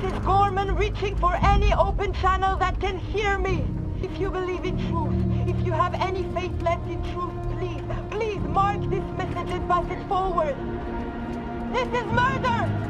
is Gorman reaching for any open channel that can hear me. If you believe in truth, if you have any faith left in truth, please, please mark this message and pass it forward. This is murder!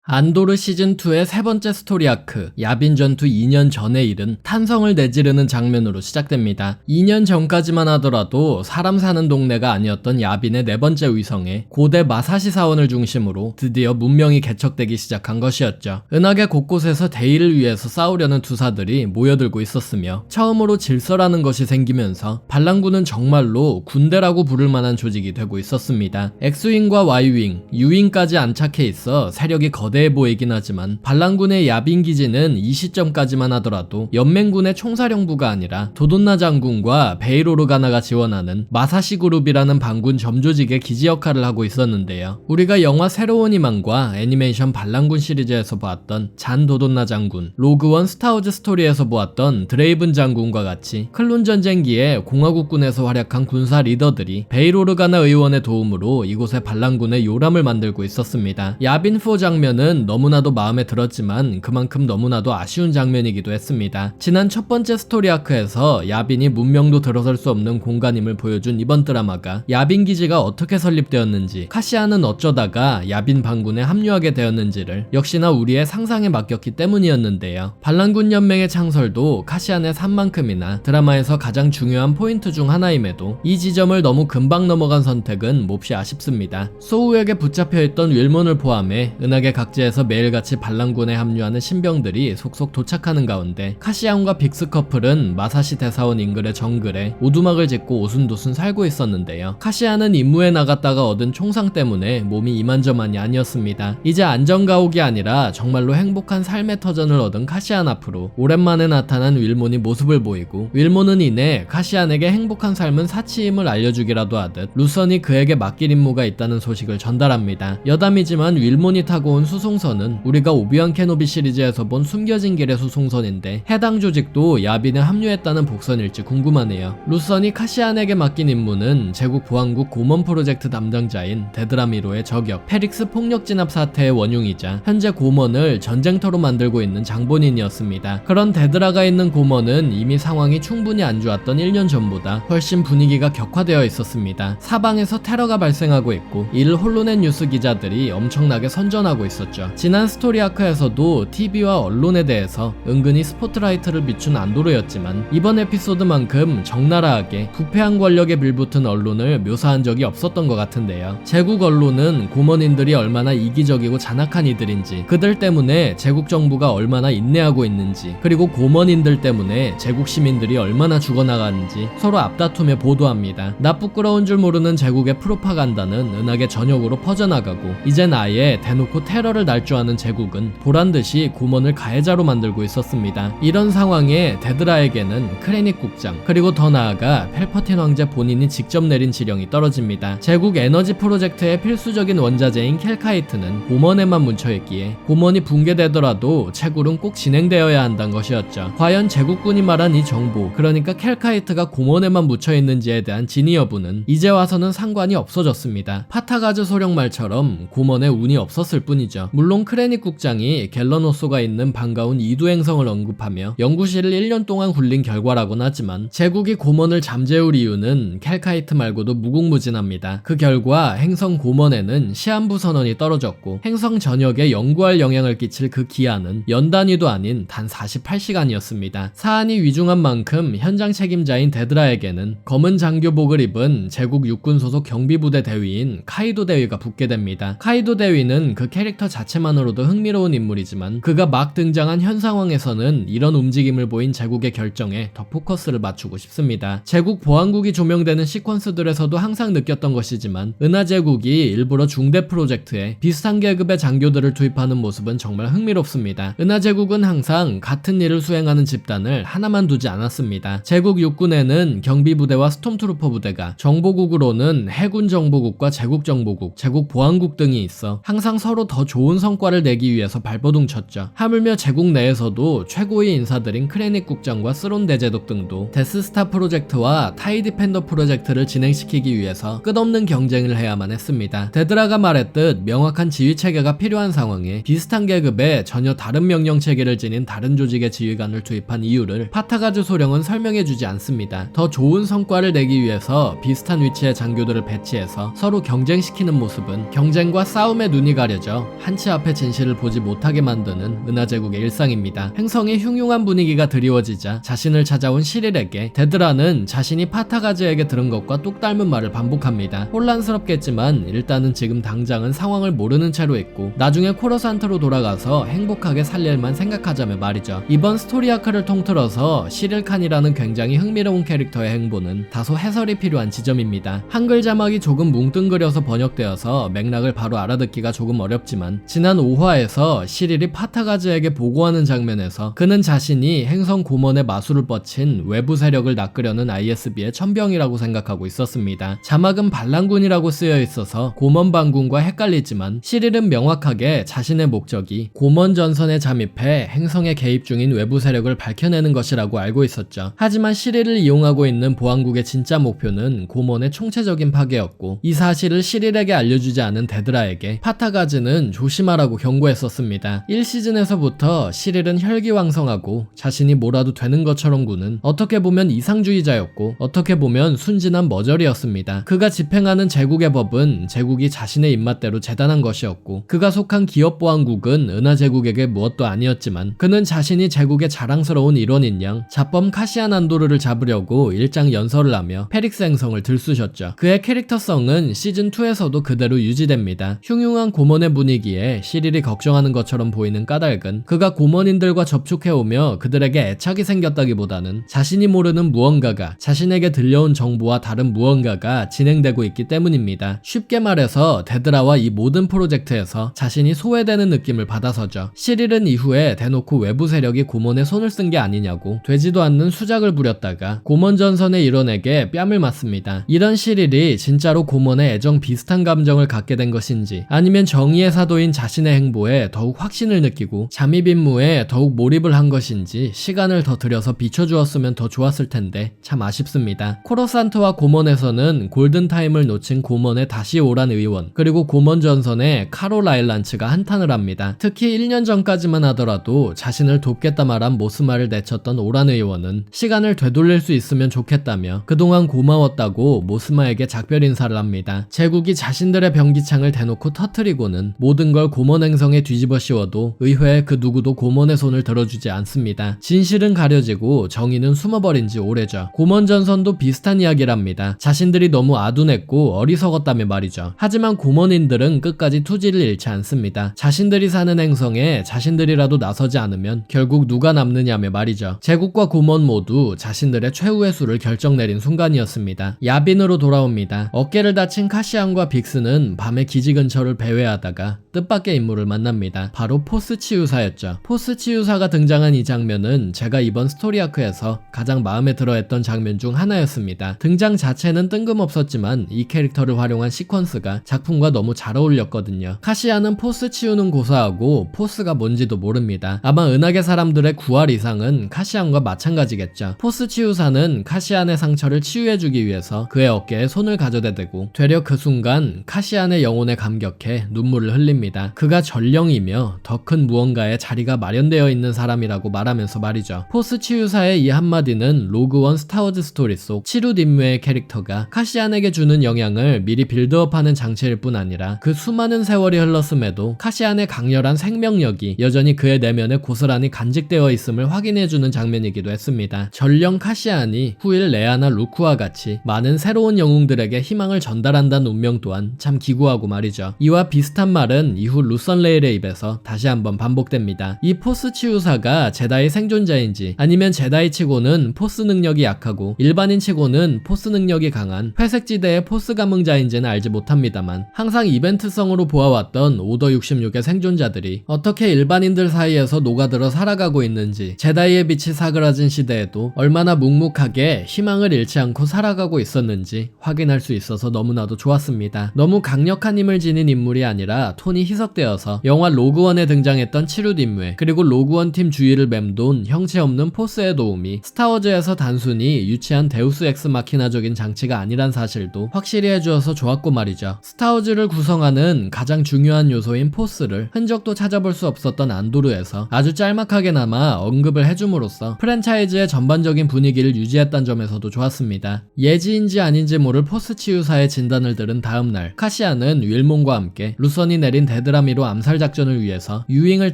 안도르 시즌2의 세 번째 스토리 아크, 야빈 전투 2년 전의 일은 탄성을 내지르는 장면으로 시작됩니다. 2년 전까지만 하더라도 사람 사는 동네가 아니었던 야빈의 네 번째 위성에 고대 마사시 사원을 중심으로 드디어 문명이 개척되기 시작한 것이었죠. 은하계 곳곳에서 대의를 위해서 싸우려는 투사들이 모여들고 있었으며 처음으로 질서라는 것이 생기면서 반란군은 정말로 군대라고 부를 만한 조직이 되고 있었습니다. X윙과 Y윙, U윙까지 안착해 있어 세력이 거대해 보이긴 하지만 반란군의 야빈 기지는 이 시점까지만 하더라도 연맹군의 총사령부가 아니라 도돈나 장군과 베이로르가나가 지원하는 마사시 그룹이라는 반군 점조직의 기지 역할을 하고 있었는데요. 우리가 영화 새로운 희망과 애니메이션 반란군 시리즈에서 보았던 잔 도돈나 장군, 로그원 스타워즈 스토리에서 보았던 드레이븐 장군과 같이 클론 전쟁기에 공화국군에서 활약한 군사 리더들이 베이로르가나 의원의 도움으로 이곳에 반란군의 요람을 만들고 있었습니다. 야빈4 장면은 너무나도 마음에 들었지만 그만큼 너무나도 아쉬운 장면이기도 했습니다. 지난 첫 번째 스토리 아크에서 야빈이 문명도 들어설 수 없는 공간임을 보여준 이번 드라마가 야빈 기지가 어떻게 설립되었는지, 카시안은 어쩌다가 야빈 반군에 합류하게 되었는지를 역시나 우리의 상상에 맡겼기 때문이었는데요. 반란군 연맹의 창설도 카시안의 산만큼이나 드라마에서 가장 중요한 포인트 중 하나임에도 이 지점을 너무 금방 넘어간 선택은 몹시 아쉽습니다. 소우에게 붙잡혀있던 윌몬을 포함해 은하계 각지에서 매일같이 반란군에 합류하는 신병들이 속속 도착하는 가운데 카시안과 빅스 커플은 마사시 대사원 인근의 정글에 오두막을 짓고 오순도순 살고 있었는데요. 카시안은 임무에 나갔다가 얻은 총상 때문에 몸이 이만저만이 아니었습니다. 이제 안전가옥이 아니라 정말로 행복한 삶의 터전을 얻은 카시안 앞으로 오랜만에 나타난 윌몬이 모습을 보이고, 윌몬은 이내 카시안에게 행복한 삶은 사치임을 알려주기라도 하듯 루선이 그에게 맡길 임무가 있다는 소식을 전달합니다. 여담이지만 윌몬이 타고 온 수송선은 우리가 오비완 케노비 시리즈에서 본 숨겨진 길의 수송선인데 해당 조직도 야빈에 합류했다는 복선일지 궁금하네요. 루선이 카시안에게 맡긴 임무는 제국 보안국 고먼 프로젝트 담당자인 데드라미로의 저격, 페릭스 폭력 진압 사태의 원흉이자 현재 고먼을 전쟁터로 만들고 있는 장본인이었습니다. 그런 데드라가 있는 고먼은 이미 상황이 충분히 안 좋았던 1년 전보다 훨씬 분위기가 격화되어 있었습니다. 사방에서 테러가 발생하고 있고 이를 홀로 낸 뉴스 기자들이 엄청나게 선전하고 있었죠. 지난 스토리 아크에서도 TV와 언론에 대해서 은근히 스포트라이트를 비춘 안도르였지만 이번 에피소드만큼 적나라하게 부패한 권력에 빌붙은 언론을 묘사한 적이 없었던 것 같은데요. 제국 언론은 고먼인들이 얼마나 이기적이고 잔악한 이들인지, 그들 때문에 제국 정부가 얼마나 인내하고 있는지, 그리고 고먼인들 때문에 제국 시민들이 얼마나 죽어나가는지 서로 앞다투며 보도합니다. 나 부끄러운 줄 모르는 제국의 프로파간다는 은하계 전역으로 퍼져나가고 이젠 아예 대놓고 테러를 날조하는 제국은 보란듯이 고먼을 가해자로 만들고 있었습니다. 이런 상황에 데드라에게는 크레닉 국장, 그리고 더 나아가 펠퍼틴 황제 본인이 직접 내린 지령이 떨어집니다. 제국 에너지 프로젝트의 필수적인 원자재인 켈카이트는 고먼에만 뭉쳐있기에 고먼이 붕괴되더라도 채굴은 꼭 진행되어야 한다는 것이었죠. 과연 제국군이 말한 이 정보, 그러니까 켈카이트가 고먼에만 묻혀있는지에 대한 진위 여부는 이제 와서는 상관이 없어졌습니다. 파타가즈 소령말처럼 고먼에 운이 없었을 뿐이죠. 물론 크레닉 국장이 갤러노소가 있는 반가운 이두 행성을 언급하며 연구실을 1년 동안 굴린 결과라곤 하지만 제국이 고먼을 잠재울 이유는 켈카이트 말고도 무궁무진합니다. 그 결과 행성 고먼에는 시한부 선언이 떨어졌고 행성 전역에 연구할 영향을 끼칠 그 기한은 연 단위도 아닌 단 48시간이었습니다. 사안이 위중한 만큼 현장 책임자인 데드라에게는 검은 장교복을 입은 제국 육군 소속 경비부대 대위인 카이도 대위가 붙게 됩니다. 카이도 대위는 그 캐릭터 자체만으로도 흥미로운 인물이지만 그가 막 등장한 현 상황에서는 이런 움직임을 보인 제국의 결정에 더 포커스를 맞추고 싶습니다. 제국 보안국이 조명되는 시퀀스들에서도 항상 느꼈던 것이지만 은하제국이 일부러 중대 프로젝트에 비슷한 계급의 장교들을 투입하는 모습은 정말 흥미롭습니다. 은하제국은 항상 같은 일을 수행하는 집단을 하나만 두지 않았습니다. 제국 육군에는 경비부대와 스톰트루퍼 부대가, 정보국으로는 해군 정보국과 제국 정보국, 제국 보안국 등이 있어 항상 서로 더 좋은 좋은 성과를 내기 위해서 발버둥 쳤죠. 하물며 제국 내에서도 최고의 인사들인 크레닉 국장과 스론 대제독 등도 데스스타 프로젝트와 타이 디펜더 프로젝트를 진행시키기 위해서 끝없는 경쟁을 해야만 했습니다. 데드라가 말했듯 명확한 지휘 체계가 필요한 상황에 비슷한 계급에 전혀 다른 명령 체계를 지닌 다른 조직의 지휘관을 투입한 이유를 파타가즈 소령은 설명해주지 않습니다. 더 좋은 성과를 내기 위해서 비슷한 위치의 장교들을 배치해서 서로 경쟁시키는 모습은 경쟁과 싸움에 눈이 가려져 한치 앞의 진실을 보지 못하게 만드는 은하제국의 일상입니다. 행성의 흉흉한 분위기가 드리워지자 자신을 찾아온 시릴에게 데드라는 자신이 파타가즈에게 들은 것과 똑 닮은 말을 반복합니다. 혼란스럽겠지만 일단은 지금 당장은 상황을 모르는 채로 있고 나중에 코러산트로 돌아가서 행복하게 살 일만 생각하자며 말이죠. 이번 스토리 아크를 통틀어서 시릴 칸이라는 굉장히 흥미로운 캐릭터의 행보는 다소 해설이 필요한 지점입니다. 한글 자막이 조금 뭉뚱그려서 번역되어서 맥락을 바로 알아듣기가 조금 어렵지만 지난 5화에서 시릴이 파타가즈에게 보고하는 장면에서 그는 자신이 행성 고먼의 마술을 뻗친 외부 세력을 낚으려는 ISB의 천병이라고 생각하고 있었습니다. 자막은 반란군이라고 쓰여 있어서 고먼 반군과 헷갈리지만 시릴은 명확하게 자신의 목적이 고먼 전선에 잠입해 행성에 개입 중인 외부 세력을 밝혀내는 것이라고 알고 있었죠. 하지만 시릴을 이용하고 있는 보안국의 진짜 목표는 고먼의 총체적인 파괴였고 이 사실을 시릴에게 알려주지 않은 데드라에게 파타가즈는 조심하라고 경고했었습니다. 1시즌에서부터 시릴은 혈기왕성하고 자신이 뭐라도 되는 것처럼 구는 어떻게 보면 이상주의자였고 어떻게 보면 순진한 머저리였습니다. 그가 집행하는 제국의 법은 제국이 자신의 입맛대로 재단한 것이었고 그가 속한 기업보안국은 은하제국에게 무엇도 아니었지만 그는 자신이 제국의 자랑스러운 일원인 양 자범 카시안 안도르를 잡으려고 일장연설을 하며 페릭스 행성을 들쑤셨죠. 그의 캐릭터성은 시즌2에서도 그대로 유지됩니다. 흉흉한 고먼의 분위기에 시릴이 걱정하는 것처럼 보이는 까닭은 그가 고먼인들과 접촉해오며 그들에게 애착이 생겼다기보다는 자신이 모르는 무언가가 자신에게 들려온 정보와 다른 무언가가 진행되고 있기 때문입니다. 쉽게 말해서 데드라와 이 모든 프로젝트에서 자신이 소외되는 느낌을 받아서죠. 시릴은 이후에 대놓고 외부 세력이 고먼에 손을 쓴 게 아니냐고 되지도 않는 수작을 부렸다가 고먼 전선의 일원에게 뺨을 맞습니다. 이런 시릴이 진짜로 고먼에 애정 비슷한 감정을 갖게 된 것인지 아니면 정의의 사도인 자신의 행보에 더욱 확신을 느끼고 잠입 임무에 더욱 몰입을 한 것인지 시간을 더 들여서 비춰주었으면 더 좋았을 텐데 참 아쉽습니다. 코러산트와 고먼에서는 골든타임을 놓친 고먼의 다시 오란 의원 그리고 고먼 전선의 카롤 아일란츠가 한탄을 합니다. 특히 1년 전까지만 하더라도 자신을 돕겠다 말한 모스마를 내쳤던 오란 의원은 시간을 되돌릴 수 있으면 좋겠다며 그동안 고마웠다고 모스마에게 작별 인사를 합니다. 제국이 자신들의 병기창을 대놓고 터뜨리고는 모든 걸 고먼 행성에 뒤집어 씌워도 의회에 그 누구도 고먼의 손을 들어주지 않습니다. 진실은 가려지고 정의는 숨어버린 지 오래죠. 고먼 전선도 비슷한 이야기랍니다. 자신들이 너무 아둔했고 어리석었다며 말이죠. 하지만 고먼인들은 끝까지 투지를 잃지 않습니다. 자신들이 사는 행성에 자신들이라도 나서지 않으면 결국 누가 남느냐며 말이죠. 제국과 고먼 모두 자신들의 최후의 수를 결정 내린 순간이었습니다. 야빈으로 돌아옵니다. 어깨를 다친 카시안과 빅스는 밤에 기지 근처를 배회하다가 뜻밖의 인물을 만납니다. 바로 포스 치유사였죠. 포스 치유사가 등장한 이 장면은 제가 이번 스토리 아크에서 가장 마음에 들어했던 장면 중 하나였습니다. 등장 자체는 뜬금없었지만 이 캐릭터를 활용한 시퀀스가 작품과 너무 잘 어울렸거든요. 카시안은 포스 치유는 고사하고 포스가 뭔지도 모릅니다. 아마 은하계 사람들의 9할 이상은 카시안과 마찬가지겠죠. 포스 치유사는 카시안의 상처를 치유해주기 위해서 그의 어깨에 손을 가져대대고 되려 그 순간 카시안의 영혼에 감격해 눈물을 흘립니다. 그가 전령이며 더 큰 무언가에 자리가 마련되어 있는 사람이라고 말하면서 말이죠. 포스 치유사의 이 한마디는 로그원 스타워즈 스토리 속 치루 딘무의 캐릭터가 카시안에게 주는 영향을 미리 빌드업하는 장치일 뿐 아니라 그 수많은 세월이 흘렀음에도 카시안의 강렬한 생명력이 여전히 그의 내면에 고스란히 간직되어 있음을 확인해주는 장면이기도 했습니다. 전령 카시안이 후일 레아나 루크와 같이 많은 새로운 영웅들에게 희망을 전달한다는 운명 또한 참 기구하고 말이죠. 이와 비슷한 말은 이후 루선 레일의 입에서 다시 한번 반복됩니다. 이 포스 치유사가 제다이 생존자인지 아니면 제다이 치고는 포스 능력이 약하고 일반인 치고는 포스 능력이 강한 회색지대의 포스 감흥자인지는 알지 못합니다만 항상 이벤트성으로 보아왔던 오더 66의 생존자들이 어떻게 일반인들 사이에서 녹아들어 살아가고 있는지 제다이의 빛이 사그라진 시대에도 얼마나 묵묵하게 희망을 잃지 않고 살아가고 있었는지 확인할 수 있어서 너무나도 좋았습니다. 너무 강력한 힘을 지닌 인물이 아니라 톤이 희석 희석되어서 영화 로그원에 등장했던 치료 뒷뇌 그리고 로그원 팀 주위를 맴돈 형체 없는 포스의 도움이 스타워즈에서 단순히 유치한 데우스 엑스 마키나적인 장치가 아니란 사실도 확실히 해주어서 좋았고 말이죠. 스타워즈를 구성하는 가장 중요한 요소인 포스를 흔적도 찾아볼 수 없었던 안도르에서 아주 짤막하게나마 언급을 해줌으로써 프랜차이즈의 전반적인 분위기를 유지했던 점에서도 좋았습니다. 예지인지 아닌지 모를 포스 치유사의 진단을 들은 다음날 카시안은 윌몬과 함께 루선이 내린 데드라미로 암살 작전을 위해서 유잉을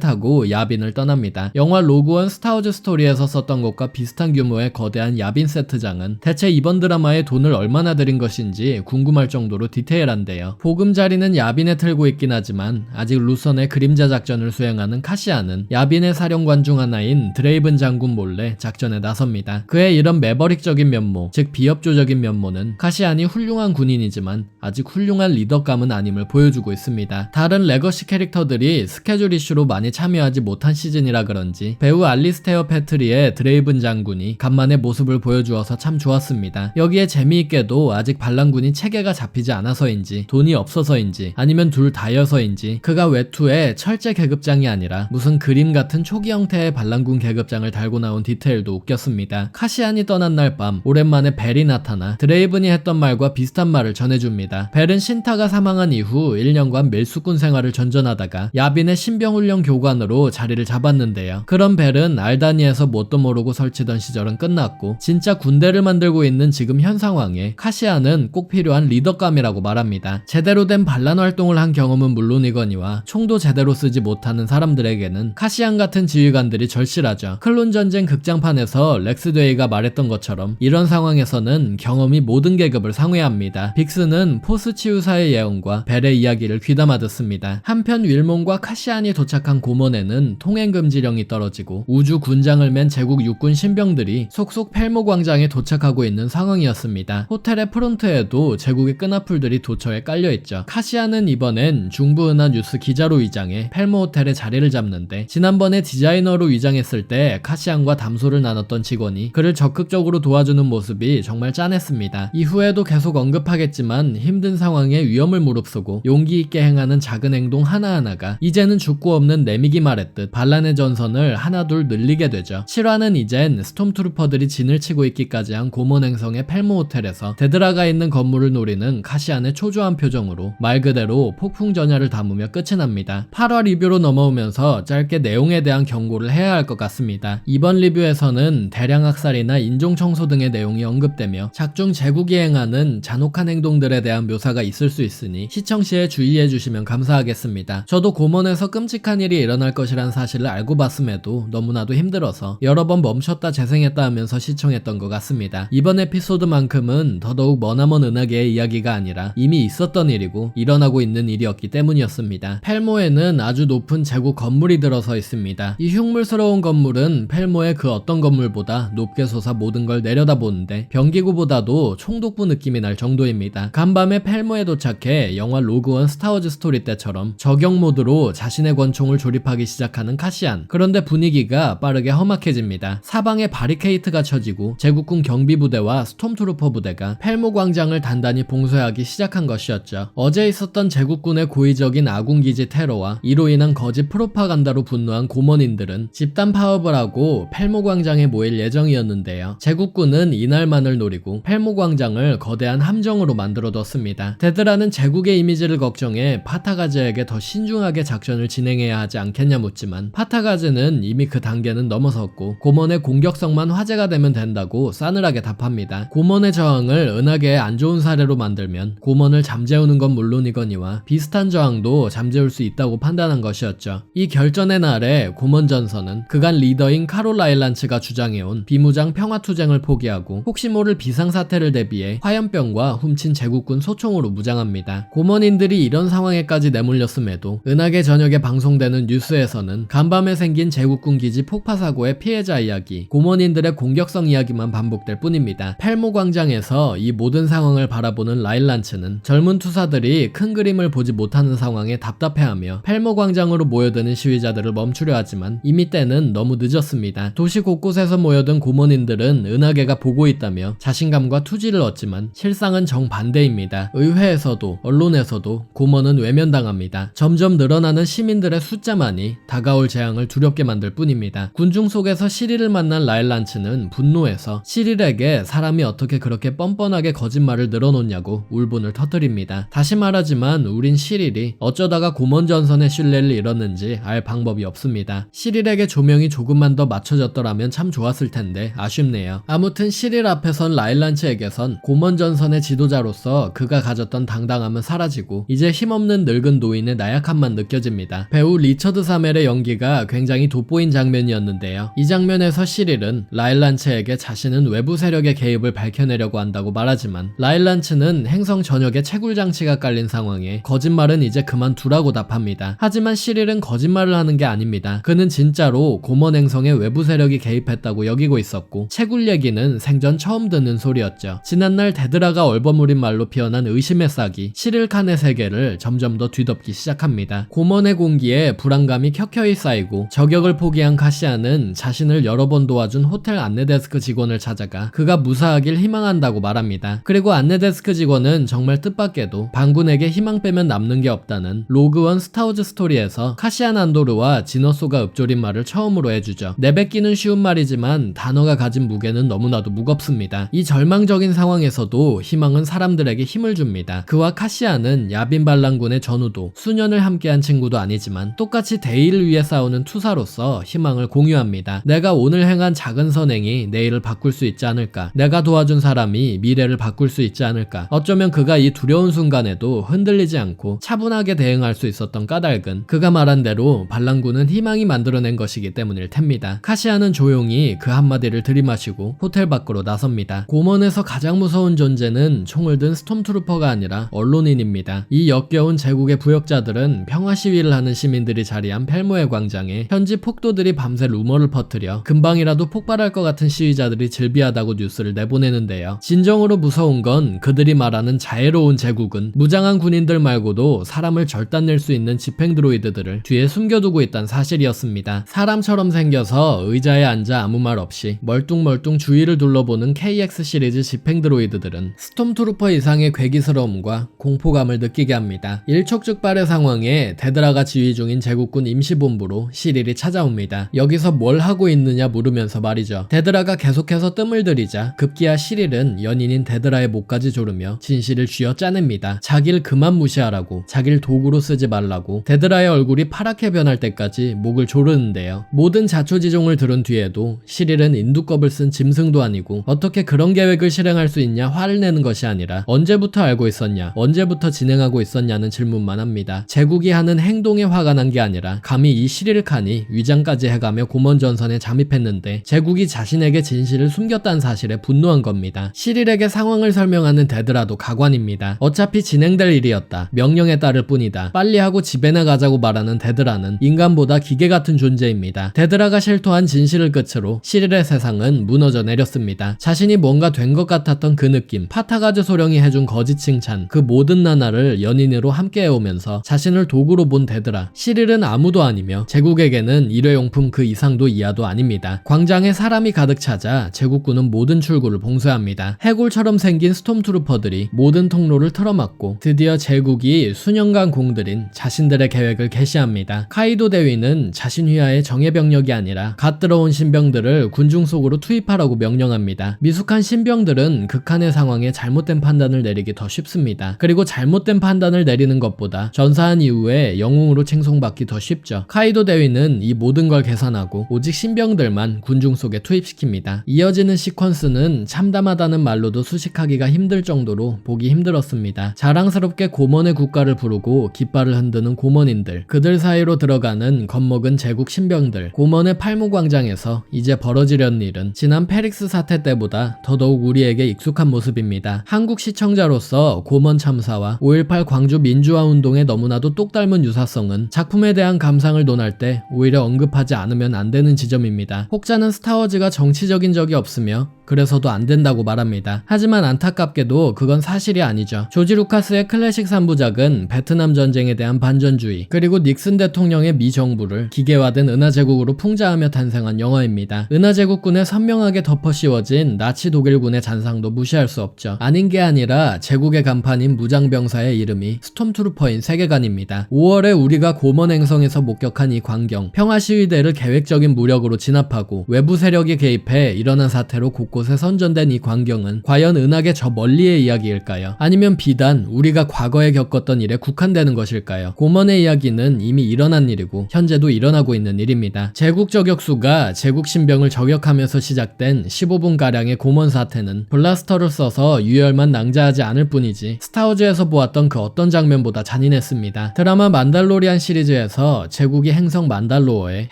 타고 야빈을 떠납니다. 영화 로그원 스타워즈 스토리에서 썼던 것과 비슷한 규모의 거대한 야빈 세트장은 대체 이번 드라마에 돈을 얼마나 들인 것인지 궁금할 정도로 디테일한데요. 보금자리는 야빈에 틀고 있긴 하지만 아직 루선의 그림자 작전을 수행하는 카시안은 야빈의 사령관 중 하나인 드레이븐 장군 몰래 작전에 나섭니다. 그의 이런 매버릭적인 면모, 즉 비협조적인 면모는 카시안이 훌륭한 군인이지만 아직 훌륭한 리더감은 아님을 보여주고 있습니다. 다른 레거시 캐릭터들이 스케줄 이슈로 많이 참여하지 못한 시즌이라 그런지 배우 알리스테어 패트리의 드레이븐 장군이 간만에 모습을 보여주어서 참 좋았습니다. 여기에 재미있게도 아직 반란군이 체계가 잡히지 않아서인지 돈이 없어서인지 아니면 둘 다여서인지 그가 외투에 철제 계급장이 아니라 무슨 그림 같은 초기 형태의 반란군 계급장을 달고 나온 디테일도 웃겼습니다. 카시안이 떠난 날 밤 오랜만에 벨이 나타나 드레이븐이 했던 말과 비슷한 말을 전해줍니다. 벨은 신타가 사망한 이후 1년간 밀수꾼 생활을 전전하다가 야빈의 신병훈련 교관으로 자리를 잡았는데요. 그런 벨은 알다니에서 뭣도 모르고 설치던 시절은 끝났고 진짜 군대를 만들고 있는 지금 현 상황에 카시안은 꼭 필요한 리더감이라고 말합니다. 제대로 된 반란 활동을 한 경험은 물론이거니와 총도 제대로 쓰지 못하는 사람들에게는 카시안 같은 지휘관들이 절실하죠. 클론 전쟁 극장판에서 렉스 데이가 말했던 것처럼 이런 상황에서는 경험이 모든 계급을 상회합니다. 빅스는 포스 치유사의 예언과 벨의 이야기를 귀담아 듣습니다. 한편 윌몬과 카시안이 도착한 고먼에는 통행 금지령이 떨어지고 우주 군장을 맨 제국 육군 신병들이 속속 펠모 광장에 도착하고 있는 상황이었습니다. 호텔의 프론트에도 제국의 끈앞풀들이 도처에 깔려있죠. 카시안은 이번엔 중부은하 뉴스 기자로 위장해 펠모 호텔에 자리를 잡는데 지난번에 디자이너로 위장했을 때 카시안과 담소를 나눴던 직원이 그를 적극적으로 도와주는 모습이 정말 짠했습니다. 이후에도 계속 언급하겠지만 힘든 상황에 위험을 무릅쓰고 용기 있게 행하는 작은 행동 하나하나가 이제는 죽고 없는 내미기 말했듯 반란의 전선을 하나둘 늘리게 되죠. 실화는 이젠 스톰트루퍼들이 진을 치고 있기까지 한 고먼 행성의 펠모 호텔에서 데드라가 있는 건물을 노리는 카시안의 초조한 표정으로 말 그대로 폭풍 전야를 담으며 끝이 납니다. 8화 리뷰로 넘어오면서 짧게 내용에 대한 경고를 해야 할 것 같습니다. 이번 리뷰에서는 대량 학살이나 인종 청소 등의 내용이 언급되며 작중 제국이 행하는 잔혹한 행동들에 대한 묘사가 있을 수 있으니 시청 시에 주의해 주시면 감사하겠습니다. 저도 고먼에서 끔찍한 일이 일어날 것이란 사실을 알고 봤음에도 너무나도 힘들어서 여러 번 멈췄다 재생했다 하면서 시청했던 것 같습니다. 이번 에피소드만큼은 더더욱 머나먼 은하계의 이야기가 아니라 이미 있었던 일이고 일어나고 있는 일이었기 때문이었습니다. 펠모에는 아주 높은 제국 건물이 들어서 있습니다. 이 흉물스러운 건물은 펠모의 그 어떤 건물보다 높게 솟아 모든 걸 내려다보는데 병기구보다도 총독부 느낌이 날 정도입니다. 간밤에 펠모에 도착해 영화 로그원 스타워즈 스토리 때처럼 저격 모드로 자신의 권총을 조립하기 시작하는 카시안. 그런데 분위기가 빠르게 험악해집니다. 사방에 바리케이트가 쳐지고 제국군 경비부대와 스톰트루퍼 부대가 펠모 광장을 단단히 봉쇄하기 시작한 것이었죠. 어제 있었던 제국군의 고의적인 아군기지 테러와 이로 인한 거짓 프로파간다로 분노한 고먼인들은 집단 파업을 하고 펠모 광장에 모일 예정이었는데요. 제국군은 이날만을 노리고 펠모 광장을 거대한 함정으로 만들어뒀습니다. 데드라는 제국의 이미지를 걱정해 파타가즈에게 더 신중하게 작전을 진행해야 하지 않겠냐 묻지만 파타가즈는 이미 그 단계는 넘어섰고 고먼의 공격성만 화제가 되면 된다고 싸늘하게 답합니다. 고먼의 저항을 은하계의 안 좋은 사례로 만들면 고먼을 잠재우는 건 물론이거니와 비슷한 저항도 잠재울 수 있다고 판단한 것이었죠. 이 결전의 날에 고먼 전선은 그간 리더인 카롤 라일란츠가 주장해온 비무장 평화투쟁을 포기하고 혹시 모를 비상사태를 대비해 화염병과 훔친 제국군 소총으로 무장합니다. 고먼인들이 이런 상황에까지 내몰렸음에도 은하계 저녁에 방송되는 뉴스에서는 간밤에 생긴 제국군 기지 폭파 사고의 피해자 이야기, 고먼인들의 공격성 이야기만 반복될 뿐입니다. 펠모 광장에서 이 모든 상황을 바라보는 라일란츠는 젊은 투사들이 큰 그림을 보지 못하는 상황에 답답해하며 펠모 광장으로 모여드는 시위자들을 멈추려 하지만 이미 때는 너무 늦었습니다. 도시 곳곳에서 모여든 고먼인들은 은하계가 보고 있다며 자신감과 투지를 얻지만 실상은 정반대입니다. 의회에서도 언론에서도 고먼은 외면당합니다. 있습니다. 점점 늘어나는 시민들의 숫자만이 다가올 재앙을 두렵게 만들 뿐입니다. 군중 속에서 시릴을 만난 라일란츠는 분노해서 시릴에게 사람이 어떻게 그렇게 뻔뻔하게 거짓말을 늘어놓냐고 울분을 터뜨립니다. 다시 말하지만 우린 시릴이 어쩌다가 고먼 전선의 신뢰를 잃었는지 알 방법이 없습니다. 시릴에게 조명이 조금만 더 맞춰졌더라면 참 좋았을 텐데 아쉽네요. 아무튼 시릴 앞에선 라일란츠에게선 고먼 전선의 지도자로서 그가 가졌던 당당함은 사라지고 이제 힘없는 늙은 노인의 나약함만 느껴집니다. 배우 리처드 사멜의 연기가 굉장히 돋보인 장면이었는데요. 이 장면에서 시릴은 라일란츠에게 자신은 외부 세력의 개입을 밝혀내려고 한다고 말하지만 라일란츠는 행성 전역에 채굴 장치가 깔린 상황에 거짓말은 이제 그만두라고 답합니다. 하지만 시릴은 거짓말을 하는 게 아닙니다. 그는 진짜로 고먼 행성에 외부 세력이 개입했다고 여기고 있었고 채굴 얘기는 생전 처음 듣는 소리였죠. 지난날 데드라가 얼버무린 말로 피어난 의심의 싹이 시릴 칸의 세계를 점점 더 뒤덮기 시작합니다. 고먼의 공기에 불안감이 켜켜이 쌓이고 저격을 포기한 카시안은 자신을 여러 번 도와준 호텔 안내데스크 직원을 찾아가 그가 무사하길 희망한다고 말합니다. 그리고 안내데스크 직원은 정말 뜻밖에도 반군에게 희망 빼면 남는 게 없다는 로그원 스타워즈 스토리에서 카시안 안도르와 지너소가 읊조린 말을 처음으로 해주죠. 내뱉기는 쉬운 말이지만 단어가 가진 무게는 너무나도 무겁습니다. 이 절망적인 상황에서도 희망은 사람들에게 힘을 줍니다. 그와 카시안은 야빈 반란군의 전우도 수년을 함께한 친구도 아니지만 똑같이 대의를 위해 싸우는 투사로서 희망을 공유합니다. 내가 오늘 행한 작은 선행이 내일을 바꿀 수 있지 않을까? 내가 도와준 사람이 미래를 바꿀 수 있지 않을까? 어쩌면 그가 이 두려운 순간에도 흔들리지 않고 차분하게 대응할 수 있었던 까닭은 그가 말한 대로 반란군은 희망이 만들어낸 것이기 때문일 텐니다. 카시안은 조용히 그 한마디를 들이마시고 호텔 밖으로 나섭니다. 고먼에서 가장 무서운 존재는 총을 든 스톰트루퍼가 아니라 언론인입니다. 이 역겨운 제국의 부역자들은 평화 시위를 하는 시민들이 자리한 펠모의 광장에 현지 폭도들이 밤새 루머를 퍼뜨려 금방이라도 폭발할 것 같은 시위자들이 즐비하다고 뉴스를 내보내는데요. 진정으로 무서운 건 그들이 말하는 자애로운 제국은 무장한 군인들 말고도 사람을 절단낼 수 있는 집행 드로이드들을 뒤에 숨겨두고 있다는 사실이었습니다. 사람처럼 생겨서 의자에 앉아 아무 말 없이 멀뚱멀뚱 주위를 둘러보는 KX 시리즈 집행 드로이드들은 스톰트루퍼 이상의 괴기스러움과 공포감을 느끼게 합니다. 일촉즉발의 상황에 데드라가 지휘 중인 제국군 임시본부로 시릴이 찾아옵니다. 여기서 뭘 하고 있느냐 물으면서 말이죠. 데드라가 계속해서 뜸을 들이자 급기야 시릴은 연인인 데드라의 목까지 조르며 진실을 쥐어짜냅니다. 자기를 그만 무시하라고, 자기를 도구로 쓰지 말라고. 데드라의 얼굴이 파랗게 변할 때까지 목을 조르는데요. 모든 자초지종을 들은 뒤에도 시릴은 인두껍을 쓴 짐승도 아니고 어떻게 그런 계획을 실행할 수 있냐 화를 내는 것이 아니라 언제부터 알고 있었냐, 언제부터 진행하고 있었냐는 질문만 합니다. 제국이 하는 행동에 화가 난 게 아니라 감히 이 시릴 칸이 위장까지 해가며 고먼 전선에 잠입했는데 제국이 자신에게 진실을 숨겼다는 사실에 분노한 겁니다. 시릴에게 상황을 설명하는 데드라도 가관입니다. 어차피 진행될 일이었다. 명령에 따를 뿐이다. 빨리 하고 집에나 가자고 말하는 데드라는 인간보다 기계 같은 존재입니다. 데드라가 실토한 진실을 끝으로 시릴의 세상은 무너져 내렸습니다. 자신이 뭔가 된 것 같았던 그 느낌, 파타가즈 소령이 해준 거짓 칭찬, 그 모든 나날을 연인으로 함께 해오면서 자신을 도구로 본 데드라. 시릴은 아무도 아니며 제국에게는 일회용품 그 이상도 이하도 아닙니다. 광장에 사람이 가득 찾아 제국군은 모든 출구를 봉쇄합니다. 해골처럼 생긴 스톰트루퍼들이 모든 통로를 틀어막고 드디어 제국이 수년간 공들인 자신들의 계획을 개시합니다. 카이도 대위는 자신 휘하의 정예병력이 아니라 갓 들어온 신병들을 군중 속으로 투입하라고 명령합니다. 미숙한 신병들은 극한의 상황에 잘못된 판단을 내리기 더 쉽습니다. 그리고 잘못된 판단을 내리는 것보다 전사한 이후에 영웅으로 칭송받기 더 쉽죠. 카이도 대위는 이 모든 걸 계산하고 오직 신병들만 군중 속에 투입시킵니다. 이어지는 시퀀스는 참담하다는 말로도 수식하기가 힘들 정도로 보기 힘들었습니다. 자랑스럽게 고먼의 국가를 부르고 깃발을 흔드는 고먼인들, 그들 사이로 들어가는 겁먹은 제국 신병들, 고먼의 팔무광장에서 이제 벌어지려는 일은 지난 페릭스 사태 때보다 더더욱 우리에게 익숙한 모습입니다. 한국 시청자로서 고먼 참사와 5.18 광주 민주화 운동의 너무나도 똑 닮은 유사성은 작품에 대한 감상을 논할 때 오히려 언급하지 않으면 안 되는 지점입니다. 혹자는 스타워즈가 정치적인 적이 없으며 그래서도 안 된다고 말합니다. 하지만 안타깝게도 그건 사실이 아니죠. 조지 루카스의 클래식 3부작은 베트남 전쟁에 대한 반전주의, 그리고 닉슨 대통령의 미 정부를 기계화된 은하제국으로 풍자하며 탄생한 영화입니다. 은하제국군에 선명하게 덮어씌워진 나치 독일군의 잔상도 무시할 수 없죠. 아닌 게 아니라 제국의 간판인 무장병사의 이름이 스톰트루퍼인 세계 달간입니다. 5월에 우리가 고먼 행성에서 목격한 이 광경, 평화시위대를 계획적인 무력으로 진압하고 외부 세력이 개입해 일어난 사태로 곳곳에 선전된 이 광경은 과연 은하계 저 멀리의 이야기일까요? 아니면 비단 우리가 과거에 겪었던 일에 국한되는 것일까요? 고먼의 이야기는 이미 일어난 일이고 현재도 일어나고 있는 일입니다. 제국 저격수가 제국 신병을 저격하면서 시작된 15분가량의 고먼 사태는 블라스터를 써서 유혈만 낭자하지 않을 뿐이지 스타워즈에서 보았던 그 어떤 장면보다 잔인했습니다. 드라마 만달로리안 시리즈에서 제국이 행성 만달로어에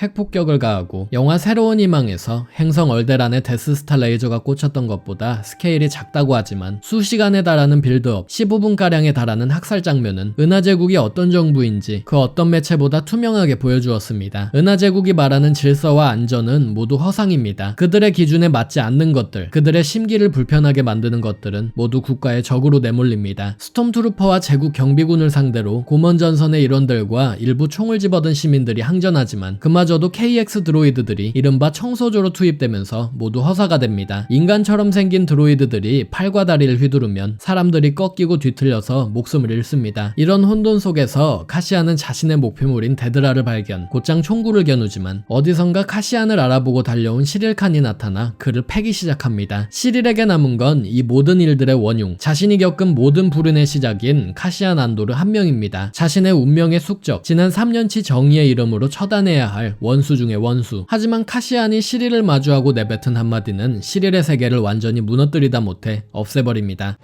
핵폭격을 가하고 영화 새로운 희망에서 행성 얼데란에 데스스타 레이저가 꽂혔던 것보다 스케일이 작다고 하지만 수시간에 달하는 빌드업, 15분가량에 달하는 학살 장면은 은하제국이 어떤 정부인지 그 어떤 매체보다 투명하게 보여주었습니다. 은하제국이 말하는 질서와 안전은 모두 허상입니다. 그들의 기준에 맞지 않는 것들, 그들의 심기를 불편하게 만드는 것들은 모두 국가의 적으로 내몰립니다. 스톰트루퍼와 제국 경비군을 상대로 고먼 전선의 일원들과 일부 총을 집어든 시민들이 항전하지만 그마저도 KX 드로이드들이 이른바 청소조로 투입되면서 모두 허사가 됩니다. 인간처럼 생긴 드로이드들이 팔과 다리를 휘두르면 사람들이 꺾이고 뒤틀려서 목숨을 잃습니다. 이런 혼돈 속에서 카시안은 자신의 목표물인 데드라를 발견, 곧장 총구를 겨누지만 어디선가 카시안을 알아보고 달려온 시릴칸이 나타나 그를 패기 시작합니다. 시릴에게 남은 건 이 모든 일들의 원흉, 자신이 겪은 모든 불운의 시작인 카시안 안도르 한 명입니다. 자신의 운명의 숙적, 지난 3년치 정의의 이름으로 처단해야 할 원수 중의 원수. 하지만 카시안이 시릴을 마주하고 내뱉은 한마디는 시릴의 세계를 완전히 무너뜨리다 못해 없애버립니다.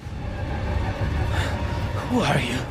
Who are you?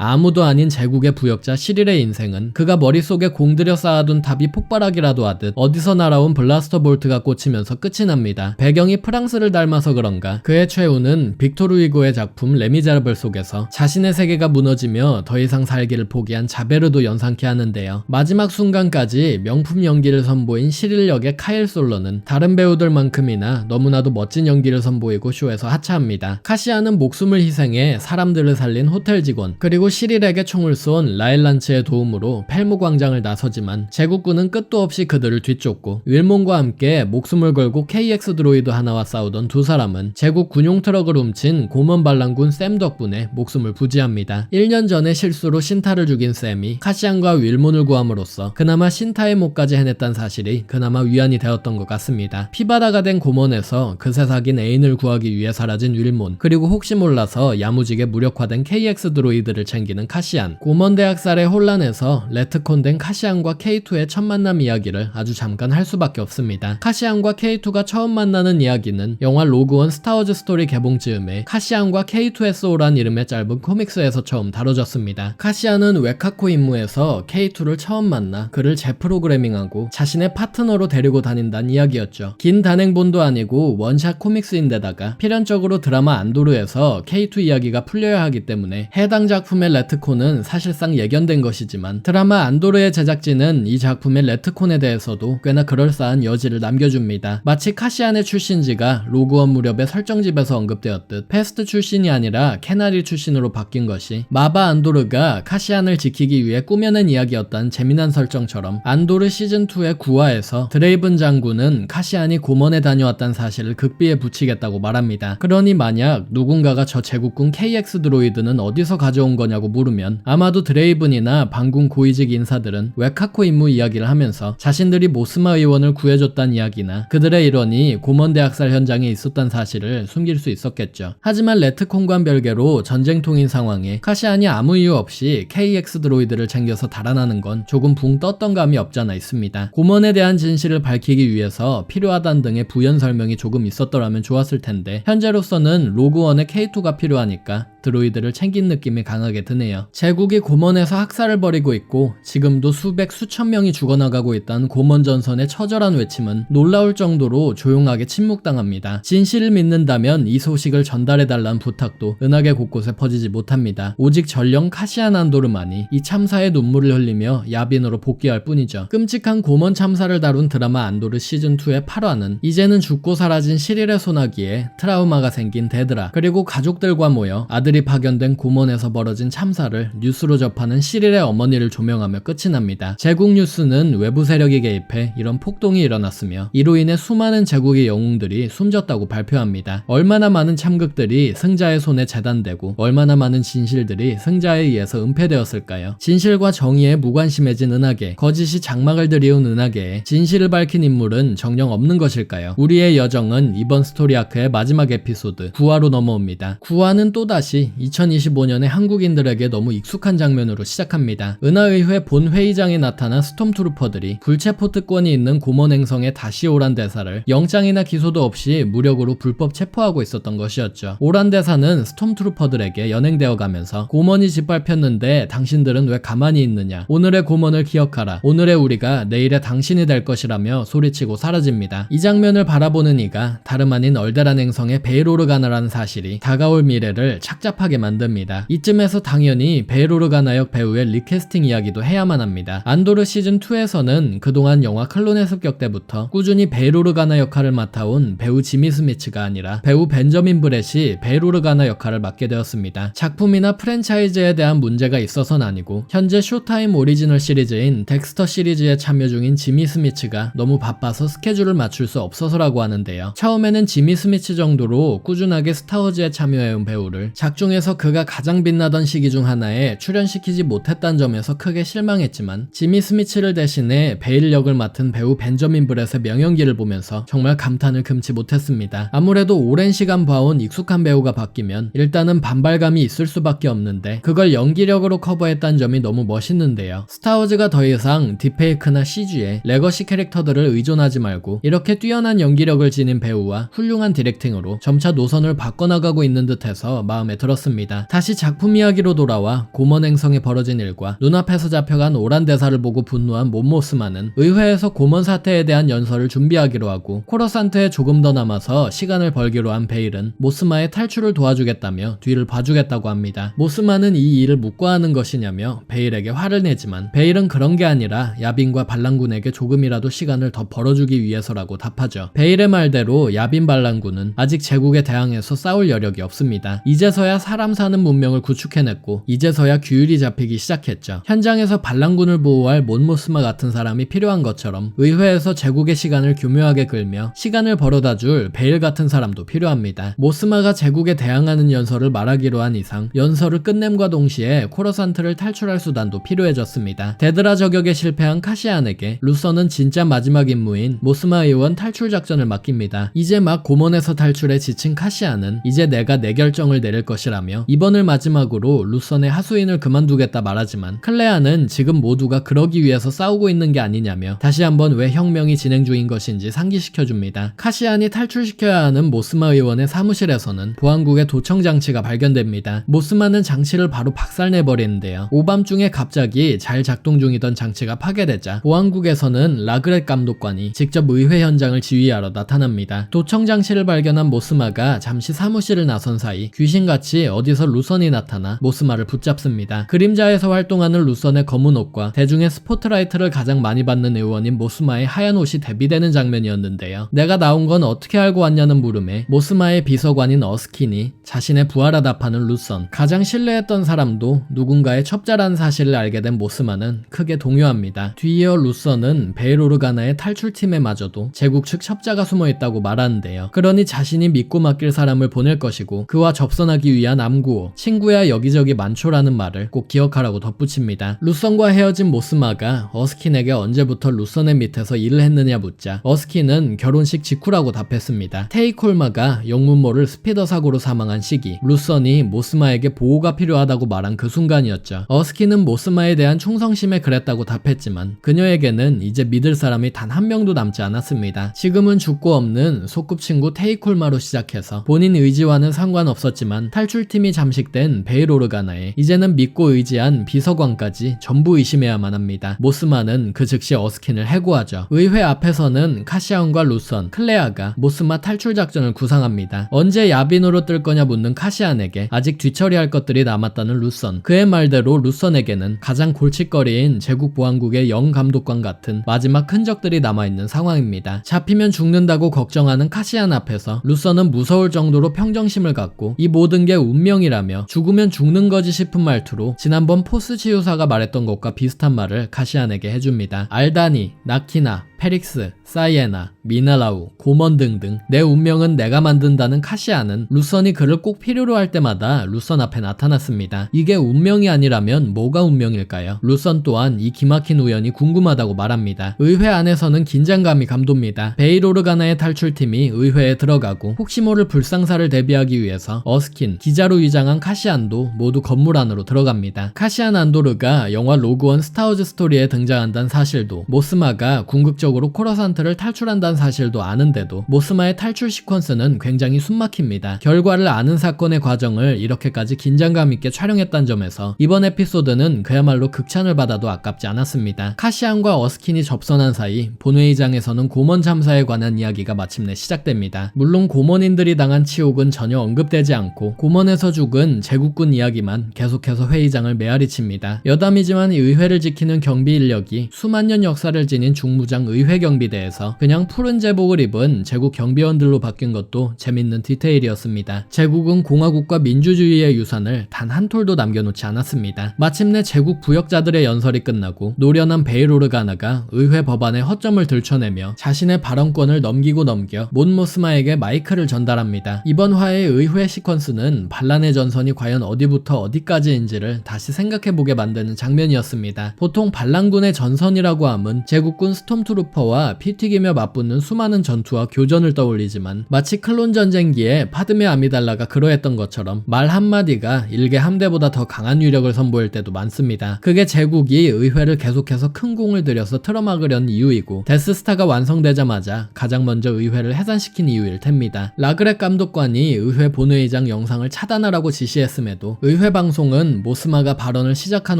아무도 아닌 제국의 부역자 시릴의 인생은 그가 머릿속에 공들여 쌓아둔 탑이 폭발하기라도 하듯 어디서 날아온 블라스터 볼트가 꽂히면서 끝이 납니다. 배경이 프랑스를 닮아서 그런가 그의 최후는 빅토르 위고의 작품 레미제라블 속에서 자신의 세계가 무너지며 더 이상 살기를 포기한 자베르도 연상케 하는데요. 마지막 순간까지 명품 연기를 선보인 시릴 역의 카일 솔러는 다른 배우들만큼이나 너무나도 멋진 연기를 선보이고 쇼에서 하차합니다. 카시아는 목숨을 희생해 사람들을 살린 호텔 직원, 그리고 시릴에게 총을 쏜 라일란츠의 도움으로 펠무 광장을 나서지만 제국군은 끝도 없이 그들을 뒤쫓고 윌몬과 함께 목숨을 걸고 KX 드로이드 하나와 싸우던 두 사람은 제국 군용 트럭을 훔친 고먼 반란군 샘 덕분에 목숨을 부지합니다. 1년 전에 실수로 신타를 죽인 샘이 카시안과 윌몬을 구함으로써 그나마 신타의 목까지 해냈다는 사실이 그나마 위안이 되었던 것 같습니다. 피바다가 된 고먼에서 그새 사귄 애인을 구하기 위해 사라진 윌몬, 그리고 혹시 몰라서 야무지게 무력화된 KX 드로이드를 챙기는 카시안, 고먼 대학살의 혼란에서 레트콘된 카시안과 K2의 첫 만남 이야기를 아주 잠깐 할 수밖에 없습니다. 카시안과 K2가 처음 만나는 이야기는 영화 로그원 스타워즈 스토리 개봉 즈음에 카시안과 K2SO란 이름의 짧은 코믹스에서 처음 다뤄졌습니다. 카시안은 웨카코 임무에서 K2를 처음 만나 그를 재프로그래밍하고 자신의 파트너로 데리고 다닌다는 이야기였죠. 긴 단행본도 아니고 원샷 코믹스인데다가 필연적으로 드라마 안도르에서 K2 이야기가 풀려야 하기 때문에 해당 작품의 레트콘은 사실상 예견된 것이지만 드라마 안도르의 제작진은 이 작품의 레트콘에 대해서도 꽤나 그럴싸한 여지를 남겨줍니다. 마치 카시안의 출신지가 로그원 무렵의 설정집에서 언급되었듯 패스트 출신이 아니라 캐나리 출신으로 바뀐 것이 마바 안도르가 카시안을 지키기 위해 꾸며낸 이야기였다는 재미난 설정처럼 안도르 시즌2의 9화에서 드레이븐 장군은 카시안이 고먼에 다녀왔다는 사실을 극비에 붙이겠다고 말합니다. 그러니 만약 누군가가 저 제국군 KX 드로이드는 어디서 가져온 거냐고 물으면 아마도 드레이븐이나 반군 고위직 인사들은 웨카코 임무 이야기를 하면서 자신들이 모스마 의원을 구해줬다는 이야기나 그들의 일원이 고먼 대학살 현장에 있었다는 사실을 숨길 수 있었겠죠. 하지만 레트콘과는 별개로 전쟁통인 상황에 카시안이 아무 이유 없이 KX 드로이드를 챙겨서 달아나는 건 조금 붕 떴던 감이 없잖아 있습니다. 고먼에 대한 진실을 밝히기 위해서 필요하다는 등의 부연 설명이 조금 있었더라면 좋았을 텐데 현재로서는 로그원의 K2가 필요하니까 드로이드를 챙긴 느낌이 강하게 드네요. 제국이 고먼에서 학살을 벌이고 있고 지금도 수백 수천 명이 죽어나가고 있다는 고먼 전선의 처절한 외침은 놀라울 정도로 조용하게 침묵당합니다. 진실을 믿는다면 이 소식을 전달해달라는 부탁도 은하계 곳곳에 퍼지지 못합니다. 오직 전령 카시안 안도르만이 이 참사의 눈물을 흘리며 야빈으로 복귀할 뿐이죠. 끔찍한 고먼 참사를 다룬 드라마 안도르 시즌2의 8화는 이제는 죽고 사라진 시릴의 소나기에 트라우마가 생긴 데드라, 그리고 가족들과 모여 아들 아들이 파견된 고먼에서 벌어진 참사를 뉴스로 접하는 시릴의 어머니를 조명하며 끝이 납니다. 제국 뉴스는 외부 세력이 개입해 이런 폭동이 일어났으며 이로 인해 수많은 제국의 영웅들이 숨졌다고 발표합니다. 얼마나 많은 참극들이 승자의 손에 재단되고 얼마나 많은 진실들이 승자에 의해서 은폐되었을까요? 진실과 정의에 무관심해진 은하계, 거짓이 장막을 들이운 은하계에 진실을 밝힌 인물은 정녕 없는 것일까요? 우리의 여정은 이번 스토리 아크의 마지막 에피소드 9화로 넘어옵니다. 9화는 또다시 2025년의 한국인들에게 너무 익숙한 장면으로 시작합니다. 은하의회 본회의장에 나타난 스톰트루퍼들이 불체포 특권이 있는 고먼 행성에 다시 오란 대사를 영장이나 기소도 없이 무력으로 불법 체포하고 있었던 것이었죠. 오란 대사는 스톰트루퍼들에게 연행되어 가면서 고먼이 짓밟혔는데 당신들은 왜 가만히 있느냐, 오늘의 고먼을 기억하라, 오늘의 우리가 내일의 당신이 될 것이라며 소리치고 사라집니다. 이 장면을 바라보는 이가 다름 아닌 얼데란 행성의 베일오르가나라는 사실이 다가올 미래를 착잡하게 만듭니다. 이쯤에서 당연히 베일오르가나 역 배우의 리캐스팅 이야기도 해야만 합니다. 안도르 시즌2에서는 그동안 영화 클론의 습격 때부터 꾸준히 베일오르가나 역할을 맡아온 배우 지미 스미츠가 아니라 배우 벤저민 브렛이 베일오르가나 역할을 맡게 되었습니다. 작품이나 프랜차이즈에 대한 문제가 있어서는 아니고 현재 쇼타임 오리지널 시리즈인 덱스터 시리즈에 참여 중인 지미 스미츠가 너무 바빠서 스케줄을 맞출 수 없어서라고 하는데요. 처음에는 지미 스미츠 정도로 꾸준하게 스타워즈에 참여해온 배우를 작중에서 그가 가장 빛나던 시기 중 하나에 출연시키지 못했다는 점에서 크게 실망했지만 지미 스미츠를 대신해 베일 역을 맡은 배우 벤저민 브렛의 명연기를 보면서 정말 감탄을 금치 못했습니다. 아무래도 오랜 시간 봐온 익숙한 배우가 바뀌면 일단은 반발감이 있을 수밖에 없는데 그걸 연기력으로 커버했다는 점이 너무 멋있는데요. 스타워즈가 더 이상 딥페이크나 CG에 레거시 캐릭터들을 의존하지 말고 이렇게 뛰어난 연기력을 지닌 배우와 훌륭한 디렉팅으로 점차 노선을 바꿔나가고 있는 듯해서 마음에 들었습니다. 다시 작품 이야기로 돌아와 고먼 행성에 벌어진 일과 눈앞에서 잡혀간 오란 대사를 보고 분노한 몬모스마는 의회에서 고먼 사태에 대한 연설을 준비하기로 하고 코러산트에 조금 더 남아서 시간을 벌기로 한 베일은 모스마의 탈출을 도와주겠다며 뒤를 봐주겠다고 합니다. 모스마는 이 일을 묵과하는 것이냐며 베일에게 화를 내지만 베일은 그런 게 아니라 야빈과 반란군에게 조금이라도 시간을 더 벌어주기 위해서라고 답하죠. 베일의 말대로 야빈 반란군은 아직 제국에 대항해서 싸울 여력이 없습니다. 이제서야 사람 사는 문명을 구축해냈고 이제서야 규율이 잡히기 시작했죠. 현장에서 반란군을 보호할 몬모스마 같은 사람이 필요한 것처럼 의회에서 제국의 시간을 교묘하게 끌며 시간을 벌어다줄 베일 같은 사람도 필요합니다. 모스마가 제국에 대항하는 연설을 말하기로 한 이상 연설을 끝냄과 동시에 코러산트를 탈출할 수단도 필요해졌습니다. 데드라 저격에 실패한 카시안에게 루서는 진짜 마지막 임무인 모스마 의원 탈출 작전을 맡깁니다. 이제 막 고먼에서 탈출해 지친 카시안은 이제 내가 내 결정을 내릴 것이라며 이번을 마지막으로 루선의 하수인을 그만두겠다 말하지만 클레아는 지금 모두가 그러기 위해서 싸우고 있는 게 아니냐며 다시 한번 왜 혁명이 진행 중인 것인지 상기시켜줍니다. 카시안이 탈출시켜야 하는 모스마 의원의 사무실에서는 보안국의 도청 장치가 발견됩니다. 모스마는 장치를 바로 박살내버리는데요. 오밤중에 갑자기 잘 작동 중이던 장치가 파괴되자 보안국에서는 라그렛 감독관이 직접 의회 현장을 지휘하러 나타납니다. 도청 장치를 발견한 모스마가 잠시 사무실을 나선 사이 귀신같이 어디서 루선이 나타나 모스마를 붙잡습니다. 그림자에서 활동하는 루선의 검은 옷과 대중의 스포트라이트를 가장 많이 받는 의원인 모스마의 하얀 옷이 대비되는 장면이었는데요. 내가 나온 건 어떻게 알고 왔냐는 물음에 모스마의 비서관인 어스킨이 자신의 부하라 답하는 루선, 가장 신뢰했던 사람도 누군가의 첩자라는 사실을 알게 된 모스마는 크게 동요합니다. 뒤이어 루선은 베일오르가나의 탈출팀에 마저도 제국 측 첩자가 숨어있다고 말하는데요. 그러니 자신이 믿고 맡길 사람을 보낼 것이고 그와 접선하기 위한 암구호, 친구야 여기저기 많초라는 말을 꼭 기억하라고 덧붙입니다. 루선과 헤어진 모스마가 어스킨에게 언제부터 루선의 밑에서 일을 했느냐 묻자 어스킨은 결혼식 직후라고 답했습니다. 테이콜마가 영문모를 스피더 사고로 사망한 시기, 루선이 모스마에게 보호가 필요하다고 말한 그 순간이었죠. 어스킨은 모스마에 대한 충성심에 그랬다고 답했지만 그녀에게는 이제 믿을 사람이 단 한 명도 남지 않았습니다. 지금은 죽고 없는 소꿉친구 테이콜마로 시작해서 본인 의지와는 상관없었지만 탈출팀이 잠식된 베일오르가나에 이제는 믿고 의지한 비서관까지 전부 의심해야만 합니다. 모스마는 그 즉시 어스킨을 해고하죠. 의회 앞에서는 카시안과 루선, 클레아가 모스마 탈출 작전을 구상합니다. 언제 야빈으로 뜰 거냐 묻는 카시안에게 아직 뒤처리할 것들이 남았다는 루선, 그의 말대로 루선에게는 가장 골칫거리인 제국 보안국의 영 감독관 같은 마지막 흔적들이 남아있는 상황입니다. 잡히면 죽는다고 걱정하는 카시안 앞에서 루선은 무서울 정도로 평정심을 갖고 이 모든 게 운명이라며 죽으면 죽는 거지 싶은 말투로 지난번 포스 치유사가 말했던 것과 비슷한 말을 카시안에게 해줍니다. 알다니, 나키나, 페릭스, 사이에나, 미나라우, 고먼 등등 내 운명은 내가 만든다는 카시안은 루선이 그를 꼭 필요로 할 때마다 루선 앞에 나타났습니다. 이게 운명이 아니라면 뭐가 운명일까요? 루선 또한 이 기막힌 우연이 궁금하다고 말합니다. 의회 안에서는 긴장감이 감돕니다. 베일 오르가나의 탈출팀이 의회에 들어가고 혹시 모를 불상사를 대비하기 위해서 어스킨, 기자로 위장한 카시안도 모두 건물 안으로 들어갑니다. 카시안 안도르가 영화 로그원 스타워즈 스토리에 등장한다는 사실도, 모스마가 궁극적으로 코러산트를 탈출한다는 사실도 아는데도 모스마의 탈출 시퀀스는 굉장히 숨막힙니다. 결과를 아는 사건의 과정을 이렇게까지 긴장감 있게 촬영했다는 점에서 이번 에피소드는 그야말로 극찬을 받아도 아깝지 않았습니다. 카시안과 어스킨이 접선한 사이 본회의장에서는 고먼 참사에 관한 이야기가 마침내 시작됩니다. 물론 고먼인들이 당한 치욕은 전혀 언급되지 않고 고먼에서 죽은 제국군 이야기만 계속해서 회의장을 메아리칩니다. 여담이지만 의회를 지키는 경비 인력이 수만 년 역사를 지닌 중무장 의회경비대에서 그냥 푸른 제복을 입은 제국 경비원들로 바뀐 것도 재밌는 디테일이었습니다. 제국은 공화국과 민주주의의 유산을 단 한 톨도 남겨놓지 않았습니다. 마침내 제국 부역자들의 연설이 끝나고 노련한 베일 오르가나가 의회 법안의 허점을 들춰내며 자신의 발언권을 넘기고 넘겨 몬 모스마에게 마이크를 전달합니다. 이번 화의 의회 시퀀스는 반란의 전선이 과연 어디부터 어디까지인지를 다시 생각해보게 만드는 장면이었습니다. 보통 반란군의 전선이라고 함은 제국군 스톰트루퍼와 피 튀기며 맞붙는 수많은 전투와 교전을 떠올리지만 마치 클론 전쟁기에 파드메 아미달라가 그러했던 것처럼 말 한마디가 일개 함대보다 더 강한 위력을 선보일 때도 많습니다. 그게 제국이 의회를 계속해서 큰 공을 들여서 틀어막으려는 이유이고 데스스타가 완성되자마자 가장 먼저 의회를 해산시킨 이유일 텐입니다. 라그렉 감독관이 의회 본회의장 영상을 차단하라고 지시했음에도 의회 방송은 모스마가 발언을 시작한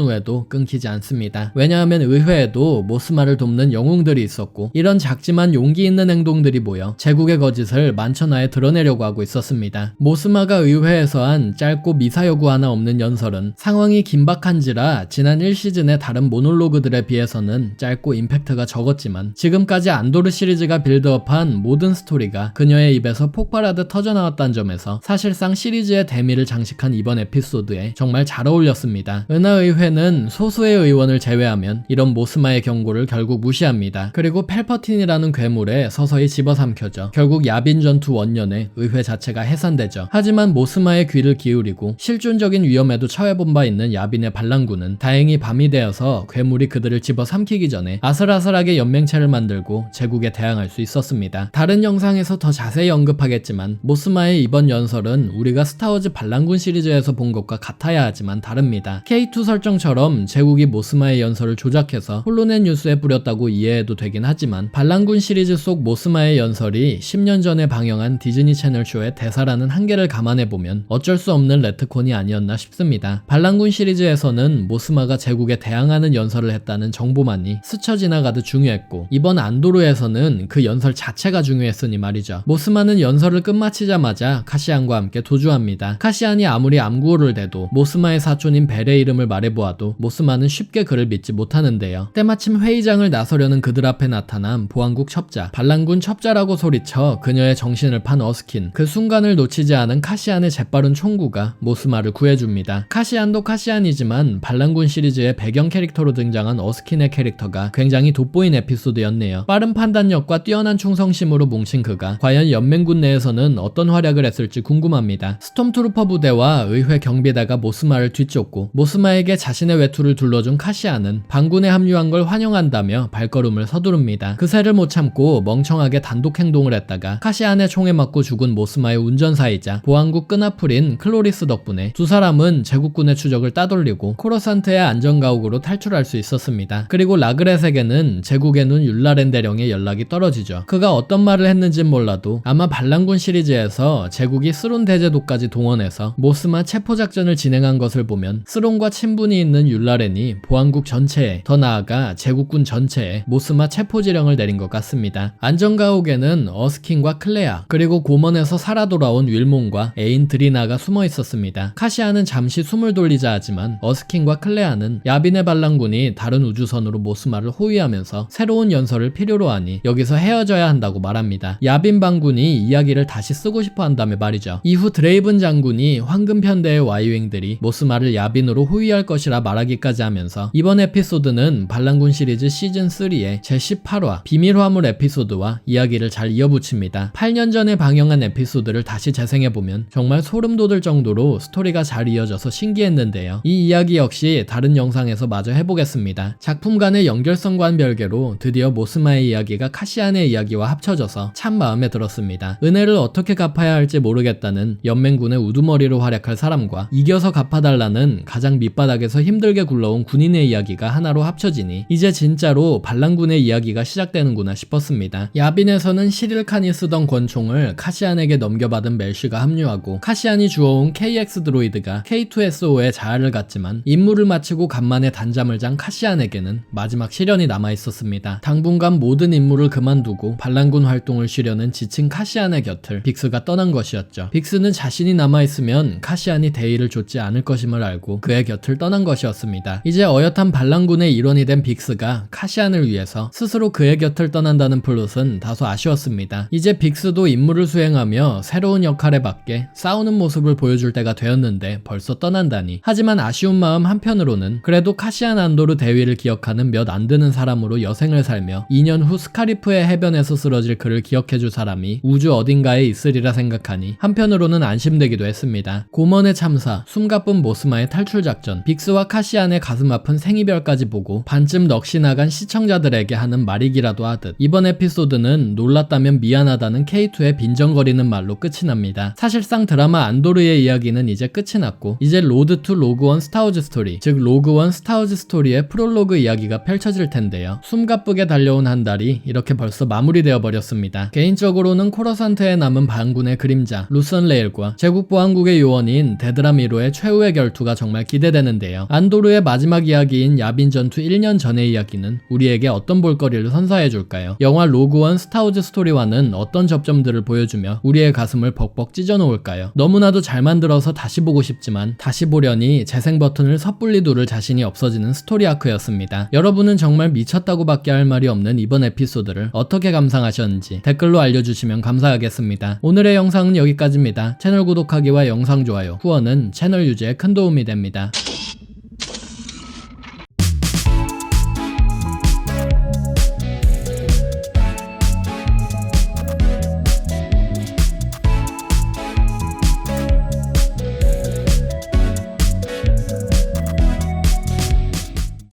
후에도 끊기지 않습니다. 왜냐하면 의회에도 모스마를 돕는 영웅들이 있었고 이런 작지만 용기 있는 행동들이 모여 제국의 거짓을 만천하에 드러내려고 하고 있었습니다. 모스마가 의회에서 한 짧고 미사여구 하나 없는 연설은 상황이 긴박한지라 지난 1시즌의 다른 모놀로그들에 비해서는 짧고 임팩트가 적었지만 지금까지 안도르 시리즈가 빌드업한 모든 스토리가 그녀의 입에서 폭발하듯 터져나왔다는 점에서 사실상 시리즈의 대미를 장식한 이번 에피소드에 정말 잘 어울렸습니다. 은하의회는 소수의 의원을 제외하면 이런 모스마의 경고를 결국 무시합니다. 그리고 펠퍼틴이라는 괴물에 서서히 집어삼켜져 결국 야빈 전투 원년에 의회 자체가 해산되죠. 하지만 모스마의 귀를 기울이고 실존적인 위험에도 처해본 바 있는 야빈의 반란군은 다행히 밤이 되어서 괴물이 그들을 집어삼키기 전에 아슬아슬하게 연맹체를 만들고 제국에 대항할 수 있었습니다. 다른 영상에서 더 자세히 언급하겠지만 모스마의 이번 연설은 우리가 스타워즈 반란군 시리즈에서 본 것과 같아야 하지만 다릅니다. K2 설정처럼 제국이 모스마의 연설을 조작해서 홀로넷 뉴스에 뿌렸다고 이해해도 되긴 하지만 반란군 시리즈 속 모스마의 연설이 10년 전에 방영한 디즈니 채널 쇼의 대사라는 한계를 감안해보면 어쩔 수 없는 레트콘이 아니었나 싶습니다. 반란군 시리즈에서는 모스마가 제국에 대항하는 연설을 했다는 정보만이 스쳐 지나가듯 중요했고 이번 안도르에서는 그 연설 자체가 중요했으니 말이죠. 모스마는 연설을 끝마치자마자 카시안과 함께 도주합니다. 카시안이 아무리 암구호를 대도 모스마의 사촌인 벨의 이름을 말해보아도 모스마는 쉽게 그를 믿지 못하는데요. 때마침 회의장을 나서려는 그들 앞에 나타난 보안국 첩자, 반란군 첩자라고 소리쳐 그녀의 정신을 판 어스킨, 그 순간을 놓치지 않은 카시안의 재빠른 총구가 모스마를 구해줍니다. 카시안도 카시안이지만 반란군 시리즈의 배경 캐릭터로 등장한 어스킨의 캐릭터가 굉장히 돋보인 에피소드였네요. 빠른 판단력과 뛰어난 충성심으로 뭉친 그가 과연 연맹군 내에서는 어떤 활약을 했을지 궁금합니다. 스톰트루퍼 부대와 의회 경비대가 모스마를 뒤쫓고 모스마에게 자신의 외투를 둘러준 카시안은 반군에 합류한 걸 환영한다며 발걸음을 서두릅니다. 그새를 못 참고 멍청하게 단독 행동을 했다가 카시안의 총에 맞고 죽은 모스마의 운전사이자 보안국 끈앞풀인 클로리스 덕분에 두 사람은 제국군의 추적을 따돌리고 코러산트의 안전가옥으로 탈출할 수 있었습니다. 그리고 라그렛에게는 제국의 눈 율라렌 대령의 연락이 떨어지죠. 그가 어떤 말을 했는진 몰라도 아마 반란군 시리즈에서 제국이 스론 대제도까지 동원해서 모스마 체포작전을 진행한 것을 보면 스론과 친분이 있는 율라렌이 보안국 전체에, 더 나아가 제국군 전체에 모스마 체포지령을 내린 내린 것 같습니다. 안전가옥에는 어스킨과 클레아 그리고 고먼에서 살아 돌아온 윌몬과 애인 드리나가 숨어 있었습니다. 카시아는 잠시 숨을 돌리자 하지만 어스킨과 클레아는 야빈의 반란군이 다른 우주선으로 모스마를 호위하면서 새로운 연설을 필요로 하니 여기서 헤어져야 한다고 말합니다. 야빈 반군이 이야기를 다시 쓰고 싶어 한다며 말이죠. 이후 드레이븐 장군이 황금 편대의 와이윙들이 모스마를 야빈으로 호위할 것이라 말하기까지 하면서 이번 에피소드는 반란군 시리즈 시즌3의 제18화 비밀 화물 에피소드와 이야기를 잘 이어붙입니다. 8년 전에 방영한 에피소드를 다시 재생해보면 정말 소름 돋을 정도로 스토리가 잘 이어져서 신기했는데요. 이 이야기 역시 다른 영상에서 마저 해보겠습니다. 작품 간의 연결성과는 별개로 드디어 모스마의 이야기가 카시안의 이야기와 합쳐져서 참 마음에 들었습니다. 은혜를 어떻게 갚아야 할지 모르겠다는 연맹군의 우두머리로 활약할 사람과 이겨서 갚아달라는 가장 밑바닥에서 힘들게 굴러온 군인의 이야기가 하나로 합쳐지니 이제 진짜로 반란군의 이야기가 시작되는구나 싶었습니다. 야빈에서는 시릴칸이 쓰던 권총을 카시안에게 넘겨받은 멜쉬가 합류하고 카시안이 주워온 KX 드로이드가 K2SO의 자아를 갖지만 임무를 마치고 간만에 단잠을 잔 카시안에게는 마지막 시련이 남아있었습니다. 당분간 모든 임무를 그만두고 반란군 활동을 쉬려는 지친 카시안의 곁을 빅스가 떠난 것이었죠. 빅스는 자신이 남아있으면 카시안이 대의를 좇지 않을 것임을 알고 그의 곁을 떠난 것이었습니다. 이제 어엿한 반란군의 일원이 된 빅스가 카시안을 위해서 스스로 그의 곁을 떠난다는 플롯은 다소 아쉬웠습니다. 이제 빅스도 임무를 수행하며 새로운 역할에 맞게 싸우는 모습을 보여줄 때가 되었는데 벌써 떠난다니. 하지만 아쉬운 마음 한편으로는 그래도 카시안 안도르 대위를 기억하는 몇 안 되는 사람으로 여생을 살며 2년 후 스카리프의 해변에서 쓰러질 그를 기억해줄 사람이 우주 어딘가에 있으리라 생각하니 한편으로는 안심되기도 했습니다. 고먼의 참사, 숨가쁜 모스마의 탈출 작전, 빅스와 카시안의 가슴 아픈 생이별까지 보고 반쯤 넋이 나간 시청자들에게 하는 말이기라도 하듯 이번 에피소드는 놀랐다면 미안하다는 K2의 빈정거리는 말로 끝이 납니다. 사실상 드라마 안도르의 이야기는 이제 끝이 났고 이제 로드 투 로그원 스타워즈 스토리, 즉 로그원 스타워즈 스토리의 프롤로그 이야기가 펼쳐질 텐데요. 숨가쁘게 달려온 한 달이 이렇게 벌써 마무리되어 버렸습니다. 개인적으로는 코러산트에 남은 반군의 그림자 루선 레일과 제국보안국의 요원인 데드라 미로의 최후의 결투가 정말 기대되는데요. 안도르의 마지막 이야기인 야빈 전투 1년 전의 이야기는 우리에게 어떤 볼거리를 선사해줄까요? 영화 로그원 스타워즈 스토리와는 어떤 접점들을 보여주며 우리의 가슴을 벅벅 찢어놓을까요? 너무나도 잘 만들어서 다시 보고 싶지만 다시 보려니 재생 버튼을 섣불리 누를 자신이 없어지는 스토리 아크였습니다. 여러분은 정말 미쳤다고 밖에 할 말이 없는 이번 에피소드를 어떻게 감상하셨는지 댓글로 알려주시면 감사하겠습니다. 오늘의 영상은 여기까지입니다. 채널 구독하기와 영상 좋아요, 후원은 채널 유지에 큰 도움이 됩니다.